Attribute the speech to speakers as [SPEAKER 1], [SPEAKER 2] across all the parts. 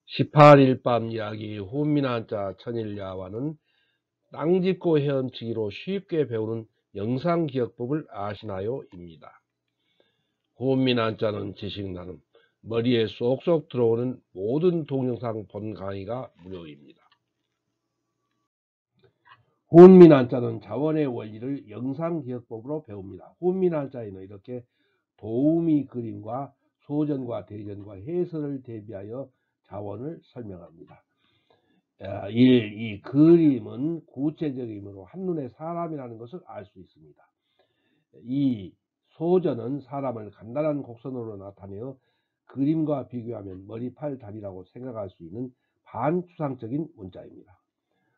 [SPEAKER 1] 18일 밤 이야기 훈민한자 천일야와는 땅짚고 헤엄치기로 쉽게 배우는 영상기억법을 아시나요? 입니다. 훈민한자는 지식 나눔, 머리에 쏙쏙 들어오는 모든 동영상 본 강의가 무료입니다. 훈민한자는 자원의 원리를 영상기억법으로 배웁니다. 훈민한자에는 이렇게 도우미 그림과 소전과 대전과 해설을 대비하여 자원을 설명합니다. 이 그림은 구체적이므로 한눈에 사람이라는 것을 알 수 있습니다. 이 소전은 사람을 간단한 곡선으로 나타내어 그림과 비교하면 머리, 팔, 다리라고 생각할 수 있는 반추상적인 문자입니다.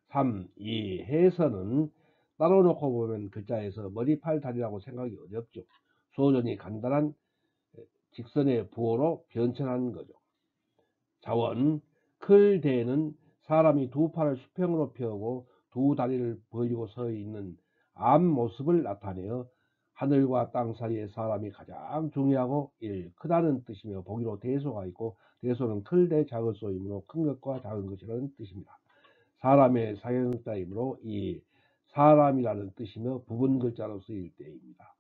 [SPEAKER 1] 3. 이 해서는 따로 놓고 보면 글자에서 머리, 팔, 다리라고 생각하기 어렵죠. 소전이 간단한 직선의 부호로 변천한 거죠. 자원, 클대는 사람이 두 팔을 수평으로 펴고 두 다리를 벌리고 서 있는 앞모습을 나타내어 하늘과 땅 사이에 사람이 가장 중요하고 크다는 뜻이며 보기로 대소가 있고 대소는 클대 작을소이므로 큰 것과 작은 것이라는 뜻입니다. 사람의 상형자이므로 이 사람이라는 뜻이며 부분 글자로 쓰일 때입니다.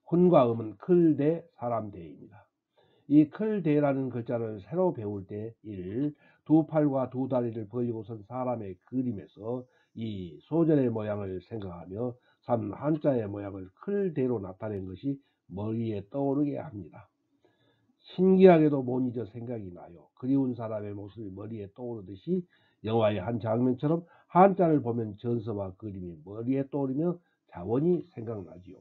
[SPEAKER 1] 훈과 음은 클대 사람대입니다. 이 클대라는 글자를 새로 배울 때 두 팔과 두 다리를 벌리고 선 사람의 그림에서 이 소전의 모양을 생각하며 3. 한자의 모양을 클대로 나타낸 것이 머리에 떠오르게 합니다. 신기하게도 못 잊어 생각이 나요. 그리운 사람의 모습이 머리에 떠오르듯이 영화의 한 장면처럼 한자를 보면 전서와 그림이 머리에 떠오르며 자원이 생각나지요.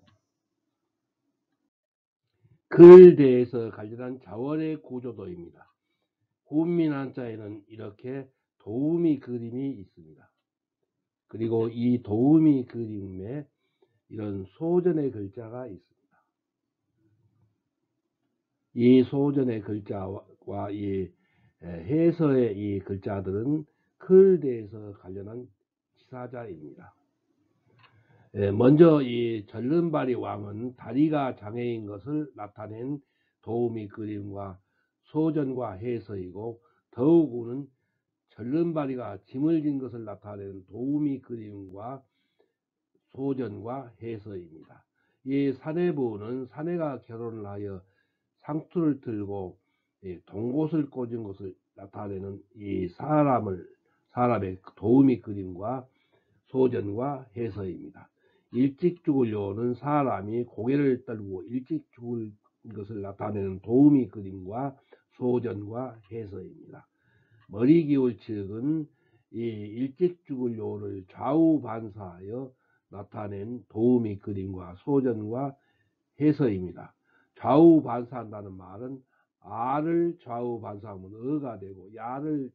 [SPEAKER 1] 글대에서 관련한 자원의 구조도입니다. 훈민한자에는 이렇게 도우미 그림이 있습니다. 그리고 이 도우미 그림에 이런 소전의 글자가 있습니다. 이 소전의 글자와 이 해서의 이 글자들은 글대에서 관련한 지사자입니다. 먼저 이 전른발이 왕은 다리가 장애인 것을 나타낸 도우미 그림과 소전과 해서이고 더우구는 전른발이가 짐을 진 것을 나타내는 도우미 그림과 소전과 해서입니다. 이 사내부는 사내가 결혼을 하여 상투를 들고 동곳을 꽂은 것을 나타내는 이 사람의 도우미 그림과 소전과 해서입니다. 일찍 죽을 요는 사람이 고개를 떨고 일찍 죽을 것을 나타내는 도우미 그림과 소전과 해서입니다. 머리 기울 측은 이 일찍 죽을 요를 좌우 반사하여 나타낸 도우미 그림과 소전과 해서입니다. 좌우 반사한다는 말은 아를 좌우 반사하면 어가 되고 야를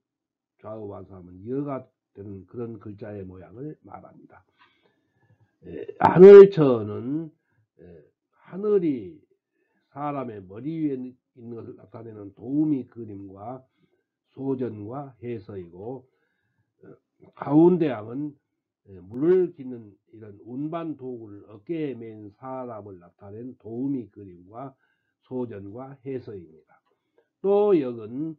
[SPEAKER 1] 좌우 반사하면 여가 되는 그런 글자의 모양을 말합니다. 하늘처는 하늘이 사람의 머리 위에 있는 것을 나타내는 도우미 그림과 소전과 해서이고 가운데양은 물을 깃는 이런 운반 도구를 어깨에 맨 사람을 나타낸 도우미 그림과 소전과 해서입니다. 또 역은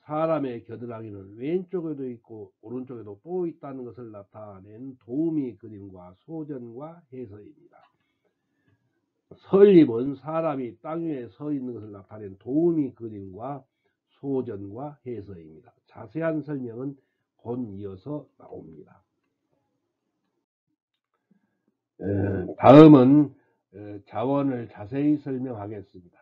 [SPEAKER 1] 사람의 겨드랑이는 왼쪽에도 있고 오른쪽에도 또 있다는 것을 나타낸 도우미 그림과 소전과 해서입니다. 설립은 사람이 땅 위에 서 있는 것을 나타낸 도우미 그림과 소전과 해서입니다. 자세한 설명은 곧 이어서 나옵니다. 다음은 자원을 자세히 설명하겠습니다.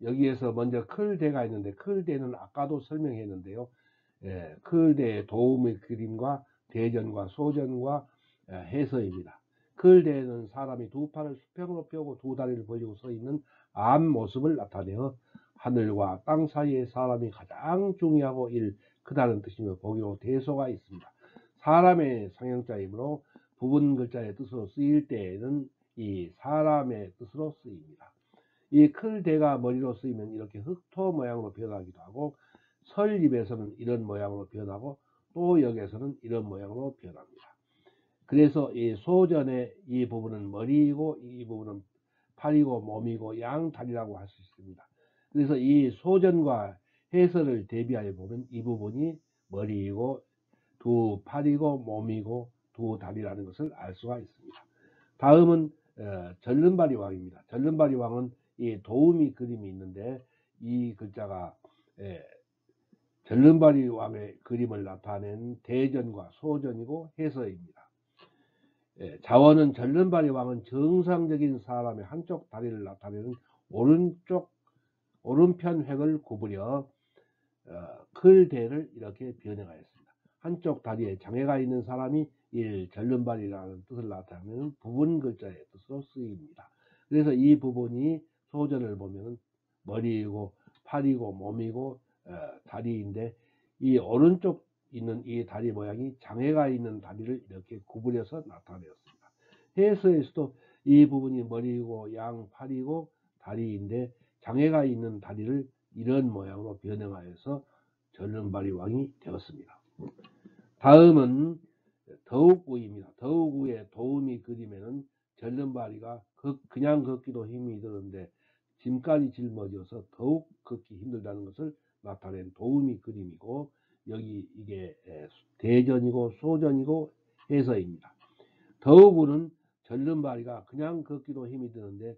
[SPEAKER 1] 여기에서 먼저 클대가 있는데 클대는 아까도 설명했는데요. 클대의 도우미 그림과 대전과 소전과 해서입니다. 클대는 사람이 두 팔을 수평으로 펴고 두 다리를 벌리고 서 있는 앞모습을 나타내어 하늘과 땅 사이에 사람이 가장 중요하고 크다는 뜻이며 보기로 대소가 있습니다. 사람의 상형자이므로 부분 글자의 뜻으로 쓰일 때에는 이 사람의 뜻으로 쓰입니다. 이 클대가 머리로 쓰이면 이렇게 흑토 모양으로 변하기도 하고 설립에서는 이런 모양으로 변하고 또 여기에서는 이런 모양으로 변합니다. 그래서 이 소전의 이 부분은 머리이고 이 부분은 팔이고 몸이고 양다리라고 할 수 있습니다. 그래서 이 소전과 해설을 대비하여 보면 이 부분이 머리이고 두 팔이고 몸이고 두 다리라는 것을 알 수가 있습니다. 다음은 절름발이 왕입니다. 절름발이 왕은 이 도우미 그림이 있는데 이 글자가 절름발이 왕의 그림을 나타낸 대전과 소전이고 해서입니다. 자원은 절름발이 왕은 정상적인 사람의 한쪽 다리를 나타내는 오른편 획을 구부려 클대를 이렇게 변형하였습니다. 한쪽 다리에 장애가 있는 사람이 절름발이라는 뜻을 나타내는 부분 글자의 뜻으로 쓰입니다. 그래서 이 부분이 소전을 보면 머리이고 팔이고 몸이고 다리인데 이 오른쪽 있는 이 다리 모양이 장애가 있는 다리를 이렇게 구부려서 나타내었습니다. 해서에서도 이 부분이 머리이고 양 팔이고 다리인데 장애가 있는 다리를 이런 모양으로 변형하여서 절름발이 왕이 되었습니다. 다음은 더욱우입니다. 더욱우의 도우미 그림에는 절름발이가 그냥 걷기도 힘이 드는데 짐까지 짊어져서 더욱 걷기 힘들다는 것을 나타낸 도우미 그림이고 여기 이게 대전이고 소전이고 해서입니다. 더욱우는 절름발이가 그냥 걷기도 힘이 드는데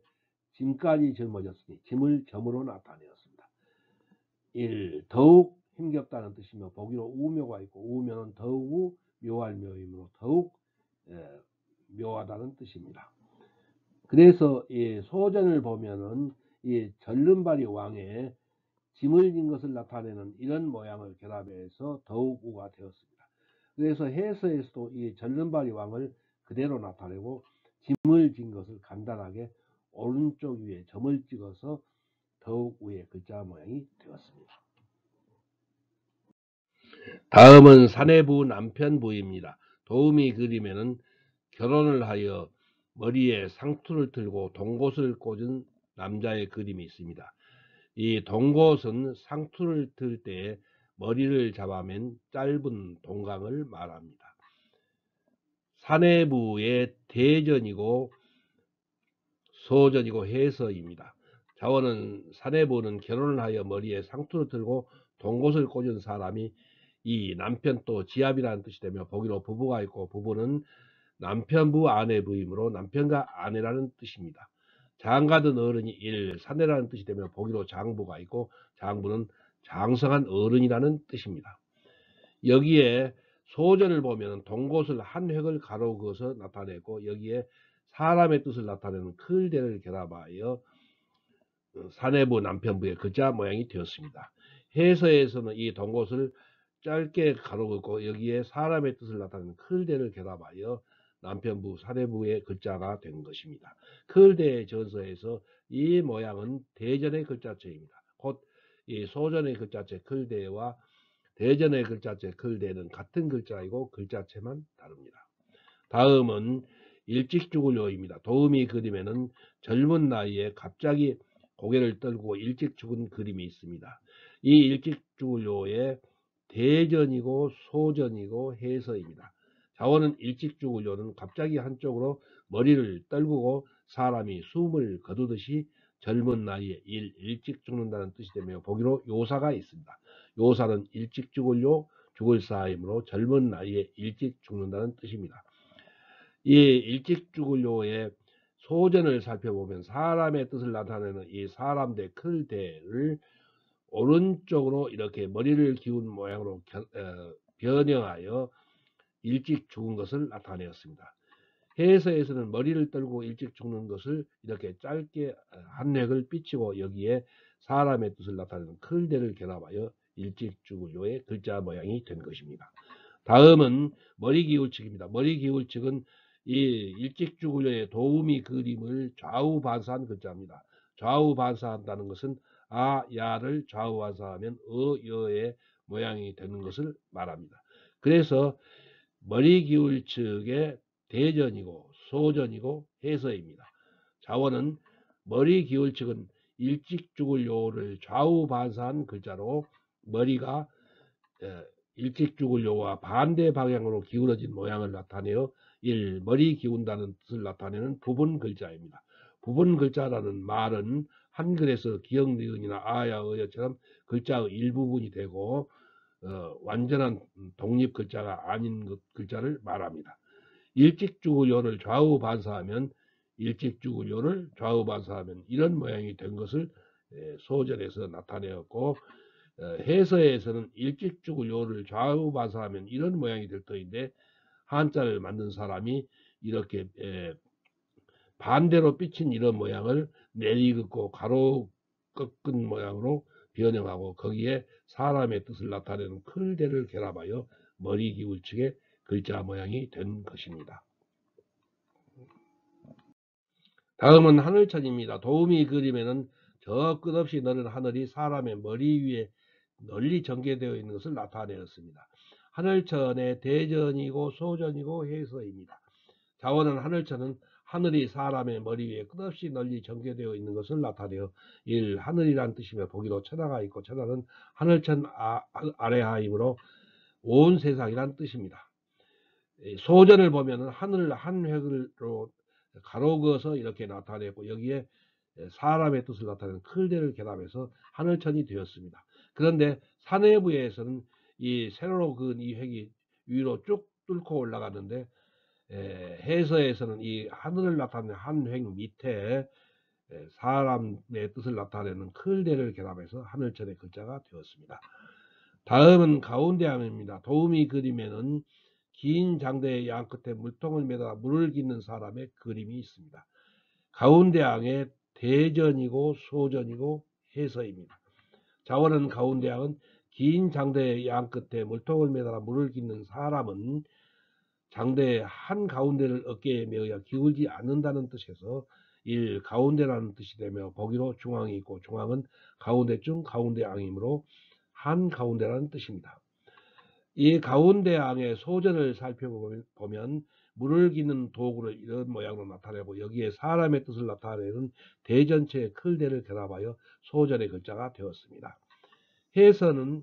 [SPEAKER 1] 짐까지 짊어졌으니 짐을 점으로 나타내었습니다. 더욱 힘겹다는 뜻이며 보기로 우묘가 있고 우묘는 더욱 묘할 묘이므로 더욱 묘하다는 뜻입니다. 그래서 이 소전을 보면은 이 절름발이 왕의 짐을 진 것을 나타내는 이런 모양을 결합해서 더욱 우가 되었습니다. 그래서 해서에서도 이 절름발이 왕을 그대로 나타내고 짐을 진 것을 간단하게 오른쪽 위에 점을 찍어서 더욱 우의 글자 모양이 되었습니다. 다음은 사내부 남편부입니다. 도우미 그림에는 결혼을 하여 머리에 상투를 틀고 동곳을 꽂은 남자의 그림이 있습니다. 이 동곳은 상투를 틀 때 머리를 잡아맨 짧은 동강을 말합니다. 사내부의 대전이고 소전이고 해서입니다. 자원은 사내부는 결혼을 하여 머리에 상투를 틀고 동곳을 꽂은 사람이 이 남편 또 지압이라는 뜻이 되며 보기로 부부가 있고 부부는 남편부 아내부이므로 남편과 아내라는 뜻입니다. 장가든 어른이 사내라는 뜻이 되며 보기로 장부가 있고 장부는 장성한 어른이라는 뜻입니다. 여기에 소전을 보면 동곳을 한 획을 가로 그어서 나타내고 여기에 사람의 뜻을 나타내는 클대를 결합하여 사내부 남편부의 글자 모양이 되었습니다. 해서에서는 이 동곳을 짧게 가로 긋고 여기에 사람의 뜻을 나타내는 클대를 결합하여 남편부 사내부의 글자가 된 것입니다. 클대의 전서에서 이 모양은 대전의 글자체입니다. 곧 이 소전의 글자체 클대와 대전의 글자체 클대는 같은 글자이고 글자체만 다릅니다. 다음은 일찍 죽을 요입니다. 도우미 그림에는 젊은 나이에 갑자기 고개를 떨고 일찍 죽은 그림이 있습니다. 이 일찍 죽을 요의 대전이고 소전이고 해서입니다. 자원은 일찍 죽을 요는 갑자기 한쪽으로 머리를 떨구고 사람이 숨을 거두듯이 젊은 나이에 일찍 죽는다는 뜻이 되며 보기로 요사가 있습니다. 요사는 일찍 죽을 요, 죽을 사이므로 젊은 나이에 일찍 죽는다는 뜻입니다. 이 일찍 죽을 요의 소전을 살펴보면 사람의 뜻을 나타내는 이 사람대 클대를 오른쪽으로 이렇게 머리를 기운 모양으로 변형하여 일찍 죽은 것을 나타내었습니다. 해서에서는 머리를 떨고 일찍 죽는 것을 이렇게 짧게 한 획을 삐치고 여기에 사람의 뜻을 나타내는 클대를 결합하여 일찍 죽을 요의 글자 모양이 된 것입니다. 다음은 머리 기울측입니다. 머리 기울측은 이 일찍 죽을 요의 도우미 그림을 좌우 반사한 글자입니다. 좌우 반사한다는 것은 아, 야를 좌우 반사하면 여의 모양이 되는 것을 말합니다. 그래서 머리 기울측의 대전이고 소전이고 해서입니다. 자원은 머리 기울측은 일찍 죽을 요를 좌우 반사한 글자로 머리가 일찍 죽을 요와 반대 방향으로 기울어진 모양을 나타내어 머리 기운다는 뜻을 나타내는 부분 글자입니다. 부분 글자라는 말은 한글에서 기역, 니은이나 아야, 어여처럼 글자의 일부분이 되고 완전한 독립 글자가 아닌 글자를 말합니다. 일찍 죽을 요를 좌우 반사하면 이런 모양이 된 것을 소절에서 나타내었고, 해서에서는 일찍 죽을 요를 좌우 반사하면 이런 모양이 될 터인데, 한자를 만든 사람이 이렇게 반대로 삐친 이런 모양을 내리긋고 가로 꺾은 모양으로 변형하고, 거기에 사람의 뜻을 나타내는 클대를 결합하여 머리 기울측의 글자 모양이 된 것입니다. 다음은 하늘천입니다. 도우미 그림에는 저 끝없이 넓은 하늘이 사람의 머리 위에 널리 전개되어 있는 것을 나타내었습니다. 하늘천의 대전이고 소전이고 해서입니다. 자원은 하늘천은 하늘이 사람의 머리 위에 끝없이 널리 전개되어 있는 것을 나타내어 하늘이란 뜻이며, 보기로 천하가 있고 천하는 하늘천 아래하이므로 온 세상이란 뜻입니다. 소전을 보면은 하늘을 한 획으로 가로 그어서 이렇게 나타내고, 여기에 사람의 뜻을 나타내는 클대를 결합해서 하늘천이 되었습니다. 그런데 사내부에서는 이 세로로 그은 이 획이 위로 쭉 뚫고 올라가는데, 해서에서는 이 하늘을 나타내는 한 획 밑에 사람의 뜻을 나타내는 클대를 결합해서 하늘천의 글자가 되었습니다. 다음은 가운데항입니다. 도우미 그림에는 긴 장대의 양 끝에 물통을 매달아 물을 깃는 사람의 그림이 있습니다. 가운데항의 대전이고 소전이고 해서입니다. 자원은 가운데항은 긴 장대의 양 끝에 물통을 매달아 물을 깃는 사람은 장대의 한 가운데를 어깨에 메어야 기울지 않는다는 뜻에서 가운데라는 뜻이 되며, 보기로 중앙이 있고 중앙은 가운데쯤 가운데항이므로 한 가운데라는 뜻입니다. 이 가운데항의 소전을 살펴보면 물을 기는 도구를 이런 모양으로 나타내고, 여기에 사람의 뜻을 나타내는 대전체의 클대를 결합하여 소전의 글자가 되었습니다. 해서는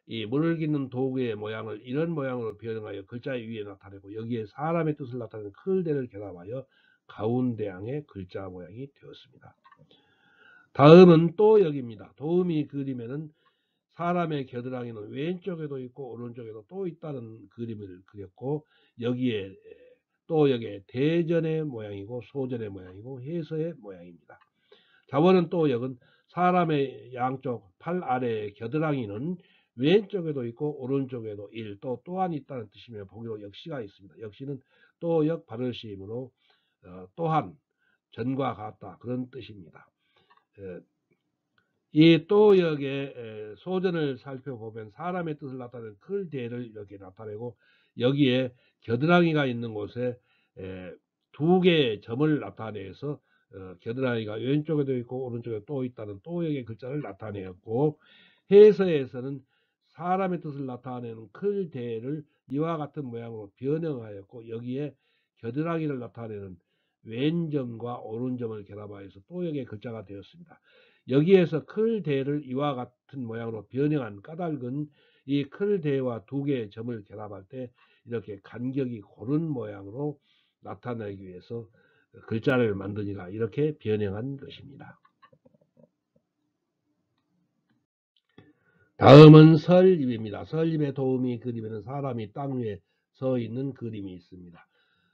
[SPEAKER 1] 이 물을 깃는 도구의 모양을 이런 모양으로 변형하여 글자 위에 나타내고, 여기에 사람의 뜻을 나타내는 클대를 결합하여 가운데항의 글자 모양이 되었습니다. 다음은 또역입니다. 도우미 그림에는 사람의 겨드랑이는 왼쪽에도 있고 오른쪽에도 또 있다는 그림을 그렸고, 여기에 또역의 대전의 모양이고 소전의 모양이고 해서의 모양입니다. 자원은 또역은 사람의 양쪽 팔 아래의 겨드랑이는 왼쪽에도 있고 오른쪽에도 또한 있다는 뜻이며, 보기로 역시가 있습니다. 역시는 또역 발을시이므로 또한 전과 같다 그런 뜻입니다. 이 또역의 소전을 살펴보면 사람의 뜻을 나타내는 클대를 이렇게 나타내고, 여기에 겨드랑이가 있는 곳에 두 개의 점을 나타내서 겨드랑이가 왼쪽에도 있고 오른쪽에 또 있다는 또역의 글자를 나타내었고, 해서에서는 사람의 뜻을 나타내는 클대를 이와 같은 모양으로 변형하였고, 여기에 겨드랑이를 나타내는 왼점과 오른점을 결합하여서 또역의 글자가 되었습니다. 여기에서 클대를 이와 같은 모양으로 변형한 까닭은 이 클대와 두 개의 점을 결합할 때 이렇게 간격이 고른 모양으로 나타내기 위해서 글자를 만드니까 이렇게 변형한 것입니다. 다음은 설립입니다. 설립의 도우미 그림에는 사람이 땅 위에 서 있는 그림이 있습니다.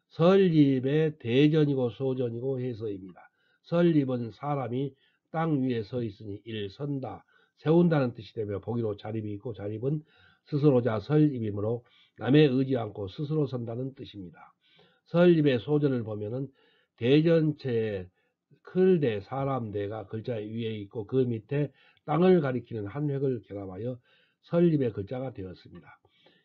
[SPEAKER 1] 설립의 대전이고 소전이고 해서입니다. 설립은 사람이 땅 위에 서 있으니 선다, 세운다는 뜻이 되며, 보기로 자립이 있고 자립은 스스로자 설립이므로 남의 의지 않고 스스로 선다는 뜻입니다. 설립의 소전을 보면은 대전체의 클대, 사람대가 글자 위에 있고 그 밑에 땅을 가리키는 한 획을 결합하여 설립의 글자가 되었습니다.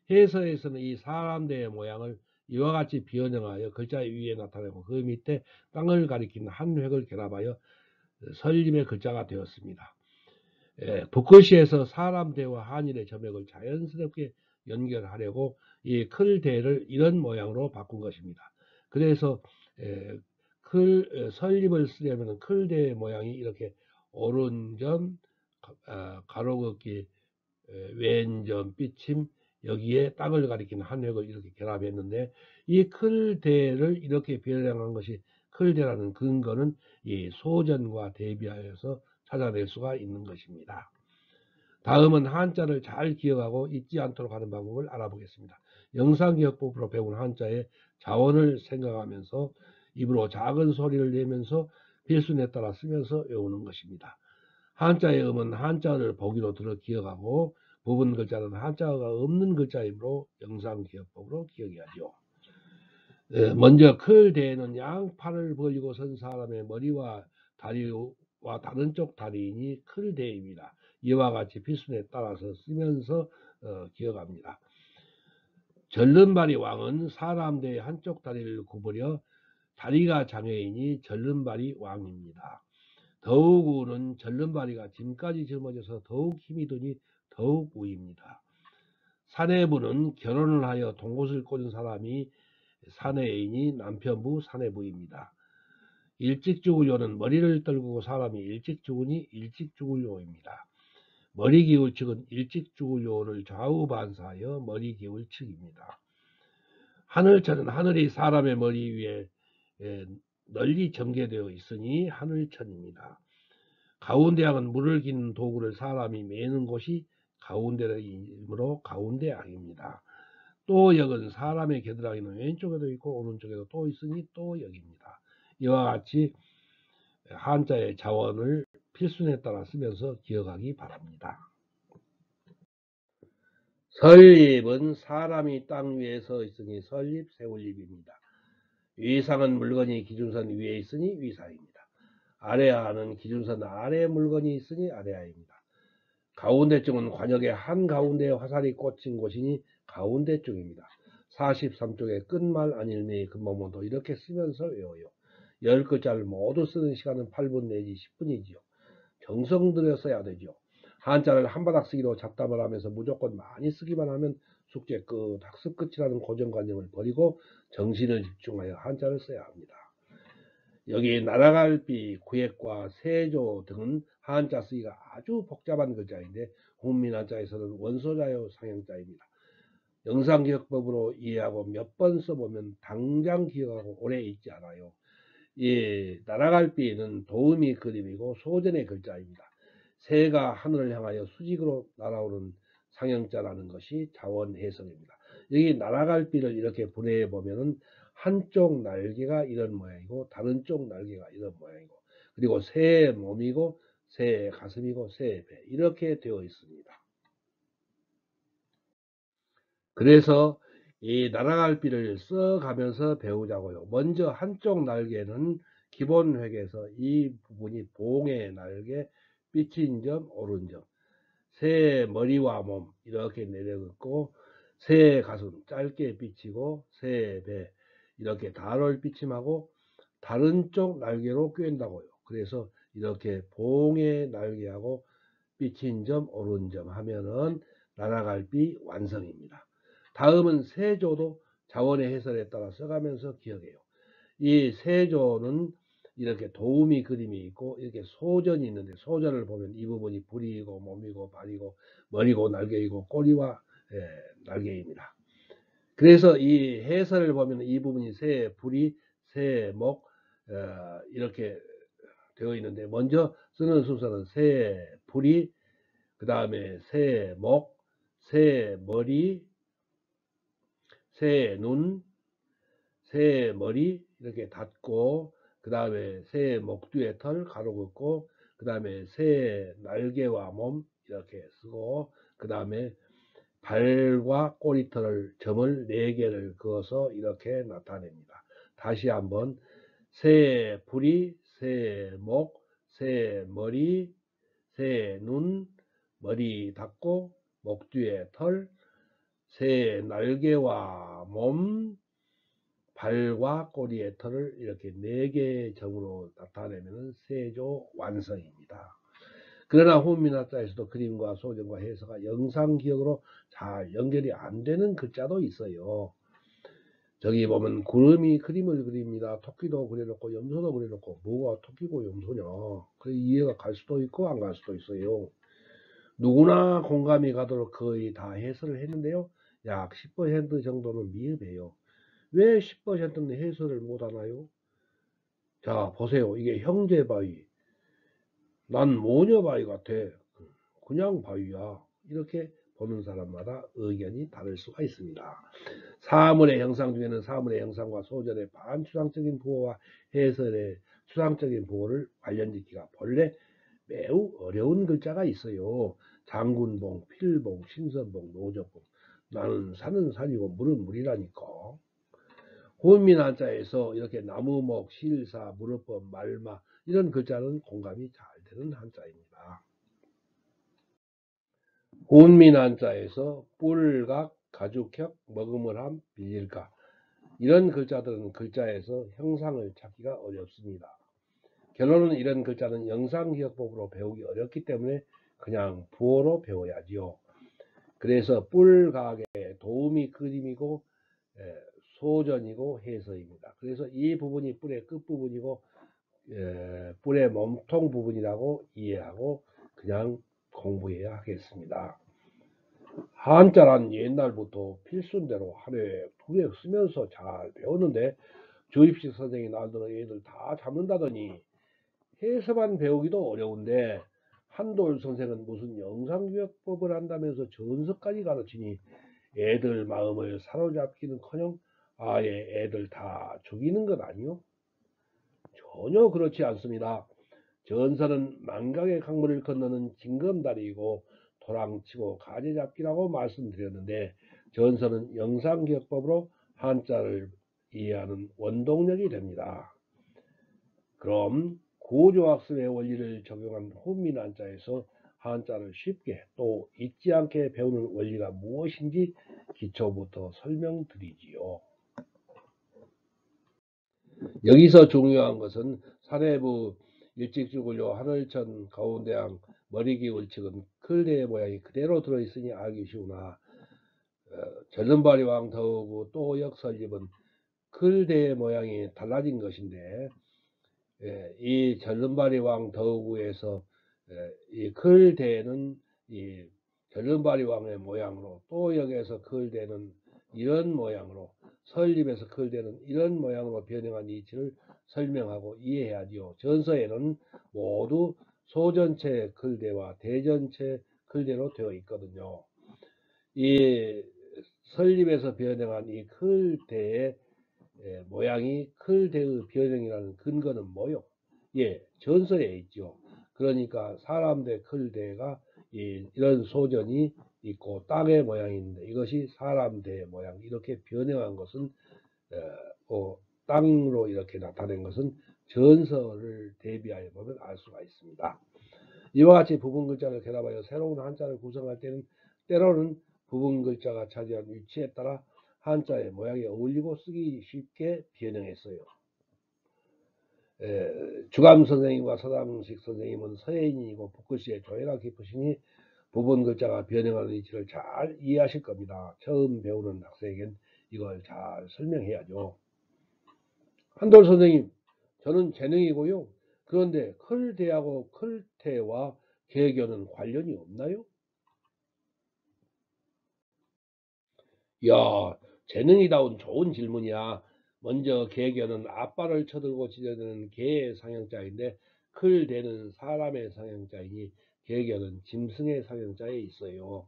[SPEAKER 1] 해서에서는 이 사람대의 모양을 이와 같이 변형하여 글자 위에 나타내고 그 밑에 땅을 가리키는 한 획을 결합하여 설립의 글자가 되었습니다. 붓글씨에서 사람대와 한일의 점액을 자연스럽게 연결하려고 이 클대를 이런 모양으로 바꾼 것입니다. 그래서 설립을 쓰려면 클대의 모양이 이렇게 오른점, 가로긋기, 왼점, 삐침, 여기에 땅을 가리키는 한 획을 이렇게 결합했는데, 이 클대를 이렇게 변형한 것이 클대라는 근거는 이 소전과 대비하여서 찾아낼 수가 있는 것입니다. 다음은 한자를 잘 기억하고 잊지 않도록 하는 방법을 알아보겠습니다. 영상기억법으로 배운 한자의 자원을 생각하면서 입으로 작은 소리를 내면서 필순에 따라 쓰면서 외우는 것입니다. 한자의 음은 한자를 보기로 들어 기억하고 부분 글자는 한자가 없는 글자이므로 영상기억법으로 기억해야죠. 먼저 클대에는 양팔을 벌리고 선 사람의 머리와 다리와 다른 쪽 다리이니 클대입니다. 이와 같이 필순에 따라서 쓰면서 기억합니다. 절름발이 왕은 사람 대의 한쪽 다리를 구부려 다리가 장애이니 절름발이 왕입니다. 더욱우는 절름발이가 짐까지 짊어져서 더욱 힘이 드니 더욱 우입니다. 사내부는 결혼을 하여 동것을 꽂은 사람이 사내이니 남편부 사내부입니다. 일찍 죽으려는 머리를 떨구고 사람이 일찍 죽으니 일찍 죽으려입니다. 머리 기울 측은 일찍 죽으려를 좌우 반사하여 머리 기울 측입니다. 하늘천은 하늘이 사람의 머리 위에 널리 전개되어 있으니 하늘천입니다. 가운데양은 물을 기는 도구를 사람이 매는 곳이 가운데이므로 가운데양입니다. 또 역은 사람의 겨드랑이는 왼쪽에도 있고 오른쪽에도 또 있으니 또 역입니다. 이와 같이 한자의 자원을 필순에 따라 쓰면서 기억하기 바랍니다. 설립은 사람이 땅 위에 서 있으니 설립, 세울립입니다. 위상은 물건이 기준선 위에 있으니 위상입니다. 아래하는 기준선 아래에 물건이 있으니 아래하입니다. 가운데쪽은 관역의 한가운데에 화살이 꽂힌 곳이니 가운데쪽입니다. 43쪽의 끝말 안일매의 근모문도 이렇게 쓰면서 외워요. 10글자를 모두 쓰는 시간은 8분 내지 10분이지요. 정성 들여 써야 되죠. 한자를 한바닥 쓰기로 잡담을 하면서 무조건 많이 쓰기만 하면 숙제 끝, 학습 끝이라는 고정관념을 버리고 정신을 집중하여 한자를 써야 합니다. 여기 나라갈비, 구획과 세조 등은 한자 쓰기가 아주 복잡한 글자인데 훈민한자에서는 원소자요 상형자입니다. 영상기억법으로 이해하고 몇 번 써보면 당장 기억하고 오래 잊지 않아요. 이 나라갈비는 도우미 그림이고 소전의 글자입니다. 새가 하늘을 향하여 수직으로 날아오는 상형자라는 것이 자원 해석입니다. 여기 나라갈비를 이렇게 분해해 보면은 한쪽 날개가 이런 모양이고 다른 쪽 날개가 이런 모양이고 그리고 새의 몸이고 새의 가슴이고 새의 배 이렇게 되어 있습니다. 그래서 이 나라갈비를 써가면서 배우자고요. 먼저 한쪽 날개는 기본 획에서 이 부분이 봉의 날개, 삐친 점, 오른 점, 새의 머리와 몸 이렇게 내려긋고 새의 가슴 짧게 삐치고 새의 배 이렇게 달을 삐침하고 다른 쪽 날개로 꿰인다고요. 그래서 이렇게 봉의 날개하고 삐친 점, 오른 점 하면은 나라갈비 완성입니다. 다음은 세조도 자원의 해설에 따라 써가면서 기억해요. 이 세조는 이렇게 도우미 그림이 있고 이렇게 소전이 있는데 소전을 보면 이 부분이 불이고 몸이고 발이고 머리고 날개이고 꼬리와 날개입니다. 그래서 이 해설을 보면 이 부분이 새, 불이, 새, 목 이렇게 되어 있는데 먼저 쓰는 순서는 새, 불이, 그 다음에 새, 목, 새, 머리, 새 눈, 새 머리 이렇게 닫고 그 다음에 새 목 뒤에 털 가로 긋고 그 다음에 새 날개와 몸 이렇게 쓰고 그 다음에 발과 꼬리털을 점을 4개를 그어서 이렇게 나타냅니다. 다시 한번 새 부리, 새 목, 새 머리, 새 눈, 머리 닫고 목 뒤에 털, 새 날개와 몸, 발과 꼬리의 털을 이렇게 4개의 점으로 나타내면 세조 완성입니다. 그러나 훈민학자에서도 그림과 소전과 해서가 영상기억으로 잘 연결이 안 되는 글자도 있어요. 저기 보면 구름이 그림을 그립니다. 토끼도 그려놓고 염소도 그려놓고 뭐가 토끼고 염소냐. 그 이해가 갈 수도 있고 안 갈 수도 있어요. 누구나 공감이 가도록 거의 다 해설을 했는데요. 약 10% 정도는 미흡해요. 왜 10%는 해설을 못하나요? 자 보세요. 이게 형제바위. 난 모녀바위 같아. 그냥 바위야. 이렇게 보는 사람마다 의견이 다를 수가 있습니다. 사물의 형상 중에는 사물의 형상과 소절의 반추상적인 부호와 해설의 추상적인 부호를 관련짓기가 본래 매우 어려운 글자가 있어요. 장군봉, 필봉, 신선봉, 노적봉. 나는 산은 산이고 물은 물이라니까. 호민 한자에서 이렇게 나무목, 실사, 무릎법, 말마 이런 글자는 공감이 잘 되는 한자입니다. 호민 한자에서 뿔각, 가죽혁, 먹음을함, 빌릴가 이런 글자들은 글자에서 형상을 찾기가 어렵습니다. 결론은 이런 글자는 영상기억법으로 배우기 어렵기 때문에 그냥 부호로 배워야지요. 그래서 뿔각의 도움이 그림이고 소전이고 해서입니다. 그래서 이 부분이 뿔의 끝부분이고 뿔의 몸통 부분이라고 이해하고 그냥 공부해야 하겠습니다. 한자란 옛날부터 필수대로 하루에 2회 쓰면서 잘 배웠는데 조입식 선생이 나더러 애들 다 잡는다더니 해서만 배우기도 어려운데 한돌 선생은 무슨 영상교육법을 한다면서 전서까지 가르치니 애들 마음을 사로잡기는커녕 아예 애들 다 죽이는 것 아니요? 전혀 그렇지 않습니다. 전서는 만강의 강물을 건너는 징검다리이고 도랑치고 가지잡기라고 말씀드렸는데 전서는 영상기억법으로 한자를 이해하는 원동력이 됩니다. 그럼 구조학습의 원리를 적용한 훈민 한자에서 한자를 쉽게 또 잊지 않게 배우는 원리가 무엇인지 기초부터 설명드리지요. 여기서 중요한 것은 사례부 일찍죽을요 하늘천 가운데양 머리기 측은 클대의 모양이 그대로 들어있으니 알기 쉬우나 절름발이왕 더우고 또 역설립은 클대의 모양이 달라진 것인데 이 절름발이왕 더우구에서 이 클대는 이 절름발이왕의 모양으로 또 여기에서 클대는 이런 모양으로 설립에서 클대는 이런 모양으로 변형한 이치를 설명하고 이해해야지요. 전서에는 모두 소전체 클대와 대전체 클대로 되어 있거든요. 이 설립에서 변형한 이 클대의 모양이 클대의 변형이라는 근거는 뭐요? 예, 전서에 있죠. 그러니까 사람대 클대가 이런 소전이 있고 땅의 모양인데 이것이 사람대의 모양 이렇게 변형한 것은 땅으로 이렇게 나타낸 것은 전서를 대비하여 보면 알 수가 있습니다. 이와 같이 부분 글자를 결합하여 새로운 한자를 구성할 때는 때로는 부분 글자가 차지한 위치에 따라 한자의 모양이 어울리고 쓰기 쉽게 변형했어요. 주감 선생님과 서당식 선생님은 서예인이고 붓글씨에 조예가 깊으시니 부분 글자가 변형하는 위치를 잘 이해하실 겁니다. 처음 배우는 학생에겐 이걸 잘 설명해야죠. 한돌 선생님, 저는 재능이고요. 그런데 클대하고 클태와 개교는 관련이 없나요? 야, 재능이다운 좋은 질문이야. 먼저 개교는 아빠를 쳐들고 짖어대는 개의 상형자인데 클대는 사람의 상형자이니 개교는 짐승의 상형자에 있어요.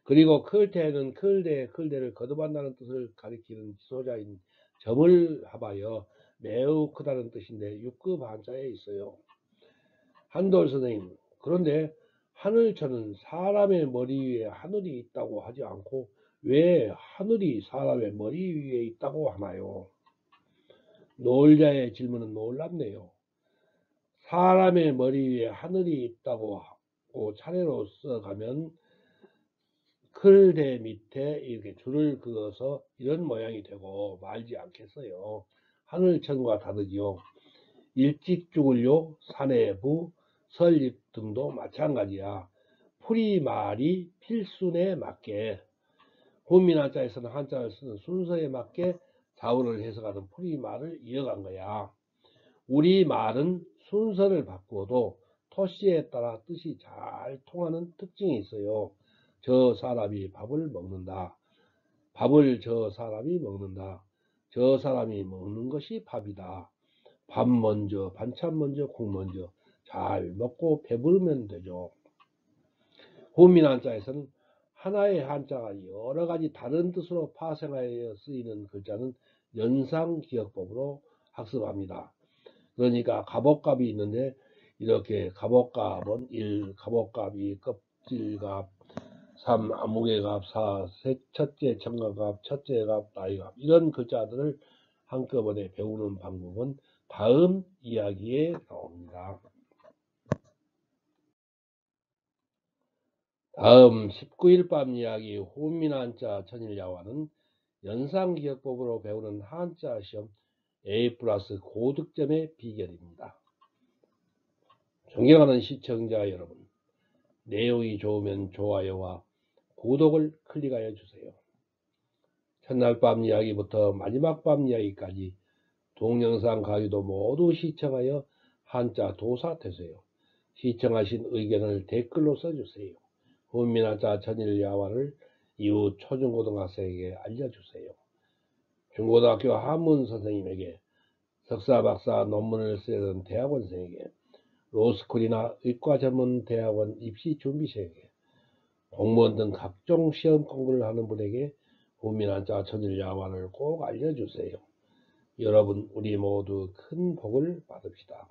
[SPEAKER 1] 그리고 클태는 클대를 거듭한다는 뜻을 가리키는 지소자인 점을 합하여 매우 크다는 뜻인데 6급 한자에 있어요. 한돌 선생님, 그런데 하늘천은 사람의 머리 위에 하늘이 있다고 하지 않고 왜 하늘이 사람의 머리 위에 있다고 하나요? 노을자의 질문은 놀랍네요. 사람의 머리 위에 하늘이 있다고 하고 차례로 써가면 클대 밑에 이렇게 줄을 그어서 이런 모양이 되고 말지 않겠어요. 하늘천과 다르지요. 일찍죽을요, 사내부, 설립 등도 마찬가지야. 풀이말이 필순에 맞게 훈민 한자에서는 한자를 쓰는 순서에 맞게 자우를 해석하는 풀이말을 이어간 거야. 우리 말은 순서를 바꾸어도 토시에 따라 뜻이 잘 통하는 특징이 있어요. 저 사람이 밥을 먹는다. 밥을 저 사람이 먹는다. 저 사람이 먹는 것이 밥이다. 밥 먼저, 반찬 먼저, 국 먼저 잘 먹고 배부르면 되죠. 호민 한자에서는 하나의 한자가 여러 가지 다른 뜻으로 파생하여 쓰이는 글자는 연상기억법으로 학습합니다. 그러니까 갑옷갑이 있는데 이렇게 갑옷갑은 1, 갑옷갑 2, 껍질갑 3, 아무개갑 4, 첫째 청각갑, 첫째갑, 나이갑 이런 글자들을 한꺼번에 배우는 방법은 다음 이야기에 나옵니다. 다음 19일 밤 이야기 호민한자 천일야화는 연상기억법으로 배우는 한자 시험 A+ 고득점의 비결입니다. 존경하는 시청자 여러분, 내용이 좋으면 좋아요와 구독을 클릭하여 주세요. 첫날 밤 이야기부터 마지막 밤 이야기까지 동영상 강의도 모두 시청하여 한자 도사 되세요. 시청하신 의견을 댓글로 써주세요. 훈민한자 천일야화를 이후 초중고등학생에게 알려주세요. 중고등학교 한문 선생님에게, 석사 박사 논문을 쓰려는 대학원생에게, 로스쿨이나 의과 전문 대학원 입시 준비생에게, 공무원 등 각종 시험 공부를 하는 분에게 훈민한자 천일야화를 꼭 알려주세요. 여러분, 우리 모두 큰 복을 받읍시다.